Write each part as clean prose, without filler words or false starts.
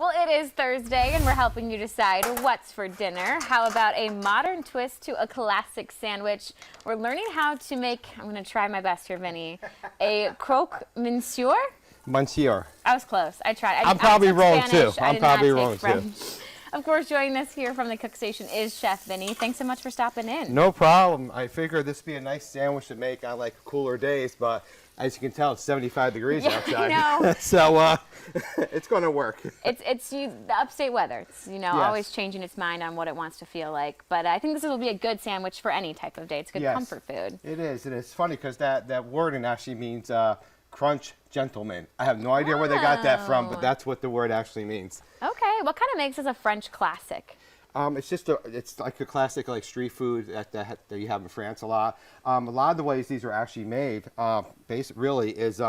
Well, it is Thursday, and we're helping you decide what's for dinner. How about a modern twist to a classic sandwich? We're learning how to make, I'm going to try my best here, Vinny, a croque monsieur? Monsieur. I was close. I tried. I'm probably wrong, too. I'm probably wrong, too. Of course, joining us here from the Cook Station is Chef Vinny. Thanks so much for stopping in. No problem. I figured this would be a nice sandwich to make on like cooler days, but as you can tell, it's 75 degrees outside. I know. So it's going to work. It's the upstate weather. It's, Yes. always changing its mind on what it wants to feel like. But I think this will be a good sandwich for any type of day. It's good comfort food. It is. And it's funny because that wording actually means crunch gentleman. I have no idea where they got that from, but that's what the word actually means. Okay. What kind of makes this a French classic? It's like a classic like street food that you have in France a lot. A lot of the ways these are actually made, really is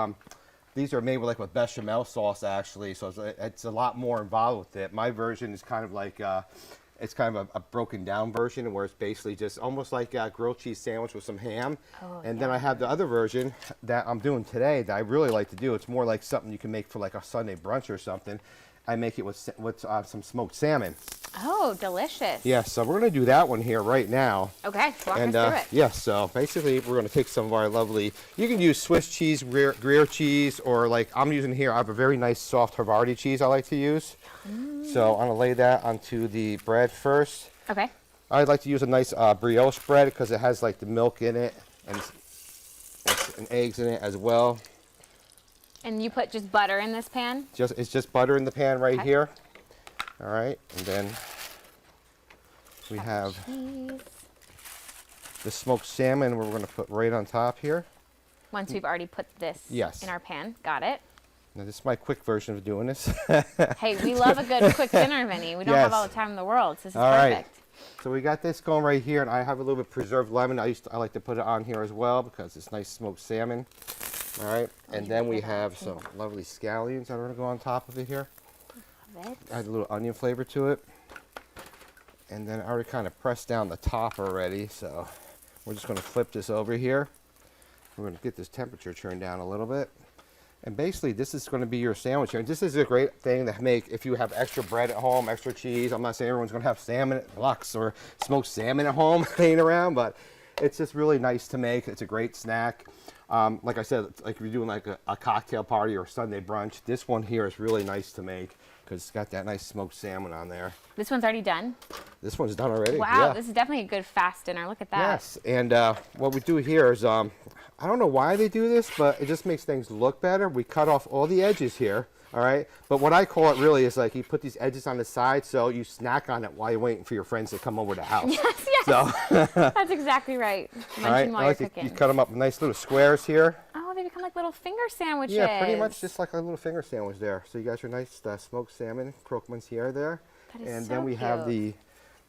these are made with bechamel sauce actually. So it's a lot more involved with it. My version is kind of like it's kind of a broken down version where it's basically just almost like a grilled cheese sandwich with some ham. And then I have the other version that I'm doing today that I really like to do. It's more like something you can make for like a Sunday brunch or something. I make it with some smoked salmon. Oh, delicious. Yeah, so we're going to do that one here right now. Okay, walk us through it. Yeah, so basically we're going to take some of our lovely, you can use Swiss cheese, Gruyere cheese, or like I'm using here, I have a very nice soft Havarti cheese I like to use. So I'm going to lay that onto the bread first. Okay. I'd like to use a nice brioche bread because it has like the milk in it and eggs in it as well. And you put just butter in this pan? It's just butter in the pan right here. All right, and then we have the smoked salmon we're going to put right on top here. Once we've already put this in our pan. Got it. Now, this is my quick version of doing this. Hey, we love a good quick dinner, Vinny. We don't have all the time in the world, so this is perfect. Right. So we got this going right here, and I have a little bit of preserved lemon. I like to put it on here as well because it's nice smoked salmon. All right, and then we have some lovely scallions that are going to go on top of it here. Love it. Add a little onion flavor to it. And then I already kind of pressed down the top already, so we're just going to flip this over here. We're going to get this temperature turned down a little bit. And basically, this is going to be your sandwich here. And this is a great thing to make if you have extra bread at home, extra cheese. I'm not saying everyone's going to have salmon at Lux or smoked salmon at home laying around, but it's just really nice to make. It's a great snack. Like I said, like if you're doing like a cocktail party or Sunday brunch, this one here is really nice to make because it's got that nice smoked salmon on there. This one's already done? This one's done already. Wow, this is definitely a good fast dinner. Look at that. Yes, and what we do here is, I don't know why they do this, but it just makes things look better. We cut off all the edges here, all right? But what I call it really is like you put these edges on the side so you snack on it while you're waiting for your friends to come over to the house. Yes, yes. So. That's exactly right. All right, while you're cooking. You cut them up in nice little squares here. Oh, they become like little finger sandwiches. Yeah, pretty much just like a little finger sandwich there. So you got your nice smoked salmon, croque monsieur there. That is and so then we cute. have the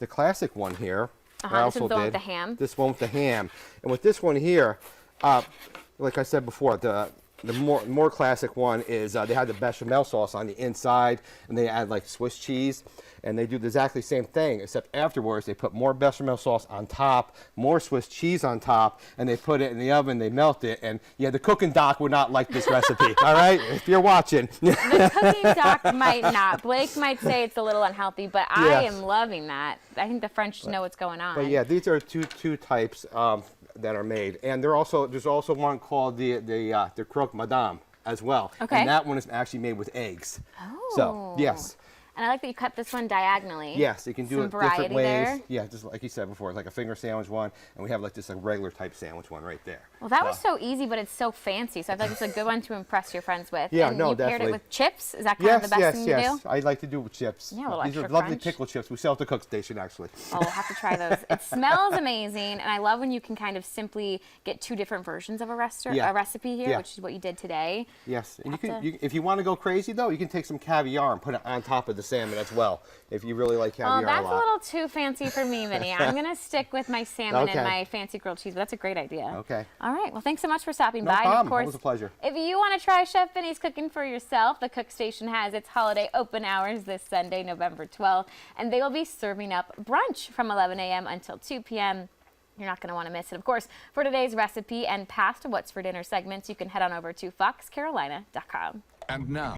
classic one here. This one's the one with the ham? This one with the ham. And with this one here, like I said before, the more classic one is they have the bechamel sauce on the inside, and they add like Swiss cheese, and they do the exactly same thing, except afterwards they put more bechamel sauce on top, more Swiss cheese on top, and they put it in the oven, they melt it, and yeah, the cooking doc would not like this recipe, all right, if you're watching. The cooking doc might not. Blake might say it's a little unhealthy, but I am loving that. I think the French know what's going on. But yeah, these are two types that are made, and there's also one called the croque madame as well. Okay. And that one is actually made with eggs. Oh. So yes. And I like that you cut this one diagonally. Yes, you can do it different ways. There. Yeah, just like you said before, it's like a finger sandwich one, and we have like just a regular type sandwich one right there. Well, that was so easy, but it's so fancy. So I feel like it's a good one to impress your friends with. Yeah, and no, you definitely. paired it with chips? Is that kind of the best thing to do? Yes, I like to do it with chips. Yeah, a little These are extra lovely crunch. pickle chips. We sell at the Cook Station, actually. Oh, we'll have to try those. It smells amazing, and I love when you can kind of simply get two different versions of a recipe here, which is what you did today. Yes, and if you want to go crazy, though, you can take some caviar and put it on top of the salmon as well, if you really like caviar a lot. That's a little too fancy for me, Vinny. I'm going to stick with my salmon and my fancy grilled cheese, but that's a great idea. Okay. All right. Well, thanks so much for stopping by. No problem. And of course, It was a pleasure. If you want to try Chef Vinny's cooking for yourself, the Cook Station has its holiday open hours this Sunday, November 12th, and they will be serving up brunch from 11 a.m. until 2 p.m. You're not going to want to miss it. Of course, for today's recipe and past What's for Dinner segments, you can head on over to foxcarolina.com. And now.